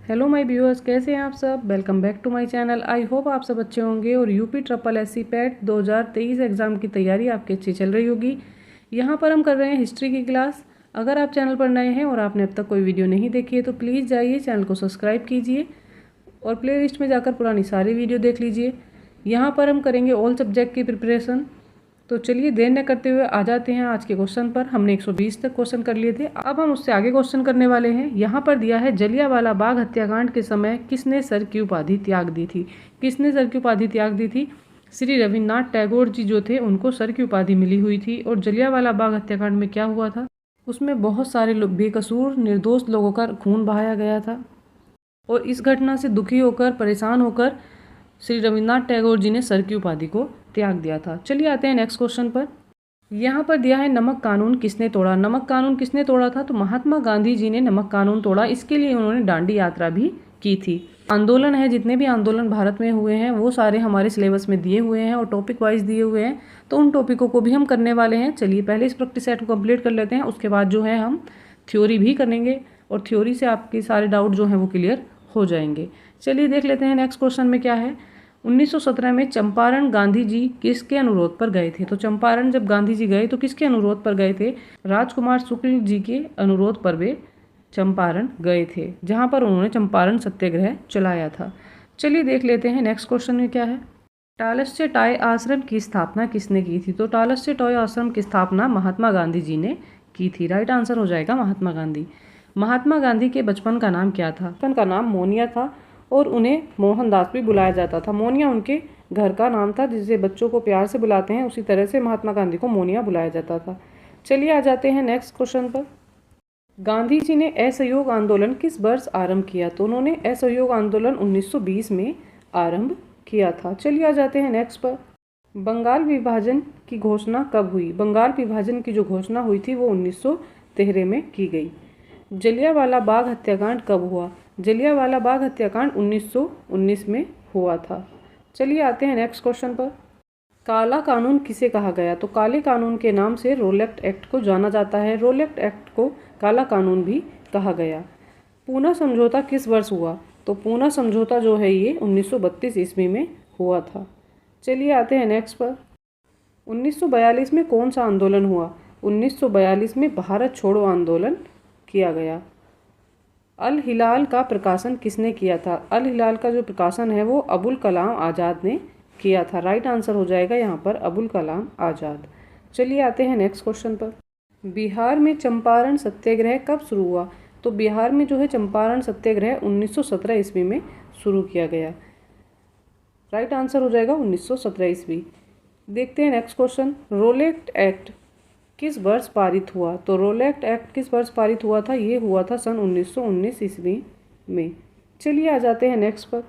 Hello my viewers, कैसे हैं आप सब। Welcome back to my channel. I hope आप सब अच्छे होंगे और UP triple SC PET 2023 exam की तैयारी आपकी अच्छी चल रही होगी। यहाँ पर हम कर रहे हैं हिस्ट्री की क्लास। अगर आप चैनल पर नए हैं और आपने अब तक कोई वीडियो नहीं देखी है तो प्लीज़ जाइए चैनल को सब्सक्राइब कीजिए और प्ले लिस्ट में जाकर पुरानी सारी वीडियो देख लीजिए। यहाँ पर हम करेंगे ऑल सब्जेक्ट की प्रिपरेशन। तो चलिए देर न करते हुए आ जाते हैं आज के क्वेश्चन पर। हमने 120 तक क्वेश्चन कर लिए थे, अब हम उससे आगे क्वेश्चन करने वाले हैं। यहाँ पर दिया है जलियांवाला बाग हत्याकांड के समय किसने सर की उपाधि त्याग दी थी। किसने सर की उपाधि त्याग दी थी? श्री रविन्द्रनाथ टैगोर जी जो थे उनको सर की उपाधि मिली हुई थी। और जलियांवाला बाग हत्याकांड में क्या हुआ था, उसमें बहुत सारे लोग बेकसूर निर्दोष लोगों का खून बहाया गया था। और इस घटना से दुखी होकर परेशान होकर श्री रविन्द्रनाथ टैगोर जी ने सर की उपाधि को त्याग दिया था। चलिए आते हैं नेक्स्ट क्वेश्चन पर। यहाँ पर दिया है नमक कानून किसने तोड़ा। नमक कानून किसने तोड़ा था? तो महात्मा गांधी जी ने नमक कानून तोड़ा। इसके लिए उन्होंने दांडी यात्रा भी की थी। आंदोलन है, जितने भी आंदोलन भारत में हुए हैं वो सारे हमारे सिलेबस में दिए हुए हैं और टॉपिक वाइज दिए हुए हैं, तो उन टॉपिकों को भी हम करने वाले हैं। चलिए पहले इस प्रैक्टिस सेट को कंप्लीट कर लेते हैं, उसके बाद जो है हम थ्योरी भी करेंगे और थ्योरी से आपके सारे डाउट जो हैं वो क्लियर हो जाएंगे। चलिए देख लेते हैं नेक्स्ट क्वेश्चन में क्या है। 1917 में चंपारण गांधी जी किसके अनुरोध पर गए थे? तो चंपारण जब गांधी जी गए तो किसके अनुरोध पर गए थे? राजकुमार शुक्ल जी के अनुरोध पर वे चंपारण गए थे, जहां पर उन्होंने चंपारण सत्याग्रह चलाया था। चलिए देख लेते हैं नेक्स्ट क्वेश्चन में क्या है। टालस्य टॉय आश्रम की स्थापना किसने की थी? तो टालस्य टॉय आश्रम की स्थापना महात्मा गांधी जी ने की थी। राइट आंसर हो जाएगा महात्मा गांधी। महात्मा गांधी के बचपन का नाम क्या था? बचपन का नाम मोनिया था और उन्हें मोहनदास भी बुलाया जाता था। मोनिया उनके घर का नाम था, जिसे बच्चों को प्यार से बुलाते हैं, उसी तरह से महात्मा गांधी को मोनिया बुलाया जाता था। चलिए आ जाते हैं नेक्स्ट क्वेश्चन पर। गांधी जी ने असहयोग आंदोलन किस वर्ष आरंभ किया? तो उन्होंने असहयोग आंदोलन 1920 में आरंभ किया था। चलिए आ जाते हैं नेक्स्ट पर। बंगाल विभाजन की घोषणा कब हुई? बंगाल विभाजन की जो घोषणा हुई थी वो 1913 में की गई। जलियांवाला बाग हत्याकांड कब हुआ? जलियांवाला बाग हत्याकांड 1919 में हुआ था। चलिए आते हैं नेक्स्ट क्वेश्चन पर। काला कानून किसे कहा गया? तो काले कानून के नाम से रोलेक्ट एक्ट को जाना जाता है। रोलेक्ट एक्ट को काला कानून भी कहा गया। पूना समझौता किस वर्ष हुआ? तो पूना समझौता जो है ये 1932 ईस्वी में हुआ था। चलिए आते हैं नेक्स्ट पर। 1942 में कौन सा आंदोलन हुआ? 1942 में भारत छोड़ो आंदोलन किया गया। अल हिलाल का प्रकाशन किसने किया था? अल हिलाल का जो प्रकाशन है वो अबुल कलाम आज़ाद ने किया था। राइट आंसर हो जाएगा यहाँ पर अबुल कलाम आज़ाद। चलिए आते हैं नेक्स्ट क्वेश्चन पर। बिहार में चंपारण सत्याग्रह कब शुरू हुआ? तो बिहार में जो है चंपारण सत्याग्रह 1917 ईस्वी में शुरू किया गया। राइट आंसर हो जाएगा 1917 ईस्वी। देखते हैं नेक्स्ट क्वेश्चन। रोलेक्ट एक्ट किस वर्ष पारित हुआ? तो रोलेक्ट एक्ट किस वर्ष पारित हुआ था? ये हुआ था सन 1919 ईस्वी में। चलिए आ जाते हैं नेक्स्ट पर।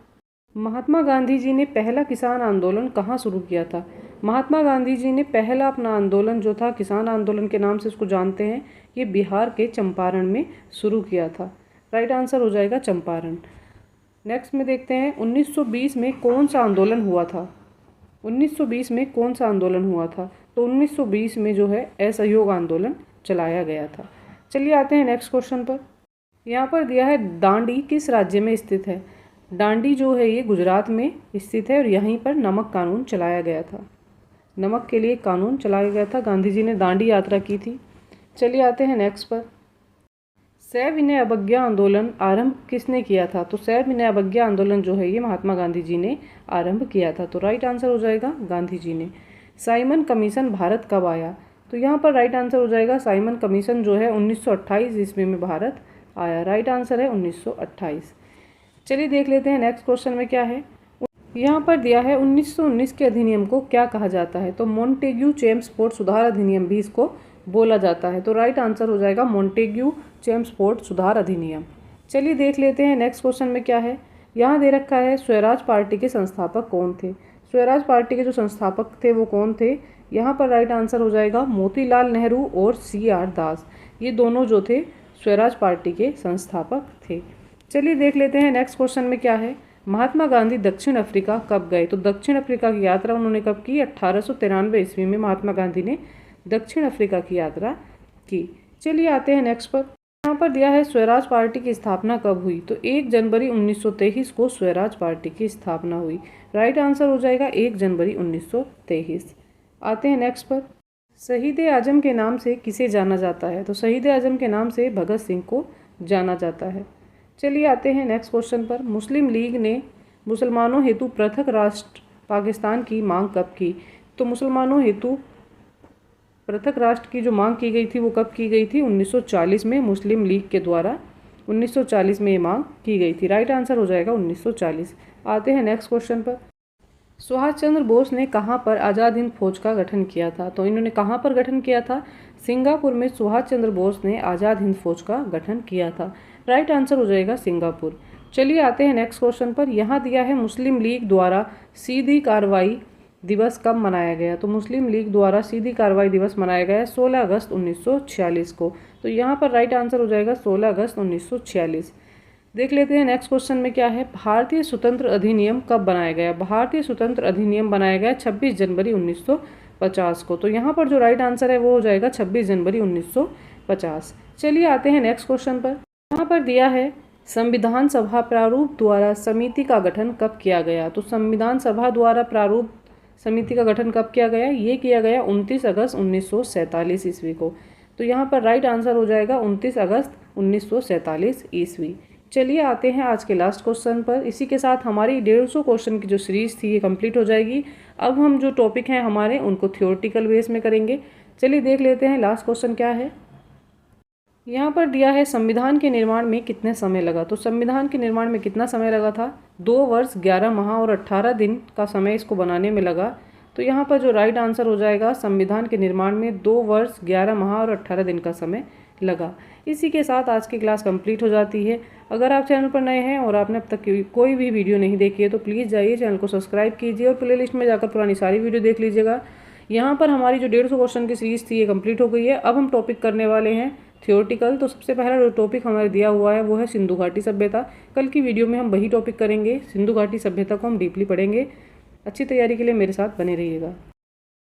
महात्मा गांधी जी ने पहला किसान आंदोलन कहाँ शुरू किया था? महात्मा गांधी जी ने पहला अपना आंदोलन जो था, किसान आंदोलन के नाम से इसको जानते हैं, ये बिहार के चंपारण में शुरू किया था। राइट आंसर हो जाएगा चंपारण। नेक्स्ट में देखते हैं 1920 में कौन सा आंदोलन हुआ था? 1920 में कौन सा आंदोलन हुआ था? तो 1920 में जो है असहयोग आंदोलन चलाया गया था। चलिए आते हैं नेक्स्ट क्वेश्चन पर। यहाँ पर दिया है दांडी किस राज्य में स्थित है? दांडी जो है ये गुजरात में स्थित है और यहीं पर नमक कानून चलाया गया था। नमक के लिए कानून चलाया गया था, गांधी जी ने दांडी यात्रा की थी। चलिए आते हैं नेक्स्ट पर। सविनय अवज्ञा आंदोलन आरंभ किसने किया था? तो सविनय अवज्ञा आंदोलन जो है ये महात्मा गांधी जी ने आरंभ किया था। तो राइट आंसर हो जाएगा गांधी जी ने। साइमन कमीशन भारत कब आया? तो यहाँ पर राइट आंसर हो जाएगा साइमन कमीशन जो है 1928 ईस्वी में भारत आया। राइट आंसर है 1928। चलिए देख लेते हैं नेक्स्ट क्वेश्चन में क्या है। यहाँ पर दिया है 1919 के अधिनियम को क्या कहा जाता है? तो मोंटेग्यू चेम्सफोर्ड सुधार अधिनियम भी इसको बोला जाता है। तो राइट आंसर हो जाएगा मोंटेग्यू चेम्सफोर्ड सुधार अधिनियम। चलिए देख लेते हैं नेक्स्ट क्वेश्चन में क्या है। यहाँ दे रखा है स्वराज पार्टी के संस्थापक कौन थे? स्वराज पार्टी के जो संस्थापक थे वो कौन थे? यहाँ पर राइट आंसर हो जाएगा मोतीलाल नेहरू और CR दास। ये दोनों जो थे स्वराज पार्टी के संस्थापक थे। चलिए देख लेते हैं नेक्स्ट क्वेश्चन में क्या है। महात्मा गांधी दक्षिण अफ्रीका कब गए? तो दक्षिण अफ्रीका की यात्रा उन्होंने कब की? 1893 ईस्वी में महात्मा गांधी ने दक्षिण अफ्रीका की यात्रा की। चलिए आते हैं नेक्स्ट पर। यहाँ पर दिया है स्वराज पार्टी की स्थापना कब हुई, तो 1 जनवरी 1923 को स्वराज पार्टी की स्थापना हुई। राइट आंसर हो जाएगा 1 जनवरी 1923। आते हैं नेक्स्ट पर। शहीद आजम के नाम से किसे जाना जाता है, तो शहीद आजम के नाम से भगत सिंह को जाना जाता है। चलिए आते हैं नेक्स्ट क्वेश्चन पर। मुस्लिम लीग ने मुसलमानों हेतु पृथक राष्ट्र पाकिस्तान की मांग कब की, तो मुसलमानों हेतु पृथक राष्ट्र की जो मांग की गई थी वो कब की गई थी, 1940 में मुस्लिम लीग के द्वारा 1940 में ये मांग की गई थी। राइट आंसर हो जाएगा 1940। आते हैं नेक्स्ट क्वेश्चन पर। सुभाष चंद्र बोस ने कहाँ पर आज़ाद हिंद फौज का गठन किया था, तो इन्होंने कहाँ पर गठन किया था, सिंगापुर में सुभाष चंद्र बोस ने आज़ाद हिंद फौज का गठन किया था। राइट आंसर हो जाएगा सिंगापुर। चलिए आते हैं नेक्स्ट क्वेश्चन पर। यहाँ दिया है मुस्लिम लीग द्वारा सीधी कार्रवाई दिवस कब मनाया गया, तो मुस्लिम लीग द्वारा सीधी कार्रवाई दिवस मनाया गया 16 अगस्त 1946 को। तो यहाँ पर राइट आंसर हो जाएगा 16 अगस्त 1946। देख लेते हैं नेक्स्ट क्वेश्चन में क्या है। भारतीय स्वतंत्र अधिनियम कब बनाया गया, भारतीय स्वतंत्र अधिनियम बनाया गया 26 जनवरी 1950 को। तो यहाँ पर जो राइट आंसर है वो हो जाएगा 26 जनवरी 1950। चलिए आते हैं नेक्स्ट क्वेश्चन पर। यहाँ पर दिया है संविधान सभा प्रारूप द्वारा समिति का गठन कब किया गया, तो संविधान सभा द्वारा प्रारूप समिति का गठन कब किया गया, ये किया गया 29 अगस्त 1947 ईस्वी को। तो यहाँ पर राइट आंसर हो जाएगा 29 अगस्त 1947 ईस्वी। चलिए आते हैं आज के लास्ट क्वेश्चन पर। इसी के साथ हमारी 150 क्वेश्चन की जो सीरीज़ थी ये कंप्लीट हो जाएगी। अब हम जो टॉपिक हैं हमारे उनको थ्योरेटिकल बेस में करेंगे। चलिए देख लेते हैं लास्ट क्वेश्चन क्या है। यहाँ पर दिया है संविधान के निर्माण में कितने समय लगा, तो संविधान के निर्माण में कितना समय लगा था, 2 वर्ष 11 माह और 18 दिन का समय इसको बनाने में लगा। तो यहाँ पर जो राइट आंसर हो जाएगा संविधान के निर्माण में 2 वर्ष 11 माह और 18 दिन का समय लगा। इसी के साथ आज की क्लास कंप्लीट हो जाती है। अगर आप चैनल पर नए हैं और आपने अब तक कोई भी वीडियो नहीं देखी है तो प्लीज़ जाइए चैनल को सब्सक्राइब कीजिए और प्लेलिस्ट में जाकर पुरानी सारी वीडियो देख लीजिएगा। यहाँ पर हमारी जो 150 क्वेश्चन की सीरीज़ थी ये कंप्लीट हो गई है। अब हम टॉपिक करने वाले हैं थ्योरेटिकल। तो सबसे पहला जो टॉपिक हमारे दिया हुआ है वो है सिंधु घाटी सभ्यता। कल की वीडियो में हम वही टॉपिक करेंगे, सिंधु घाटी सभ्यता को हम डीपली पढ़ेंगे। अच्छी तैयारी के लिए मेरे साथ बने रहिएगा।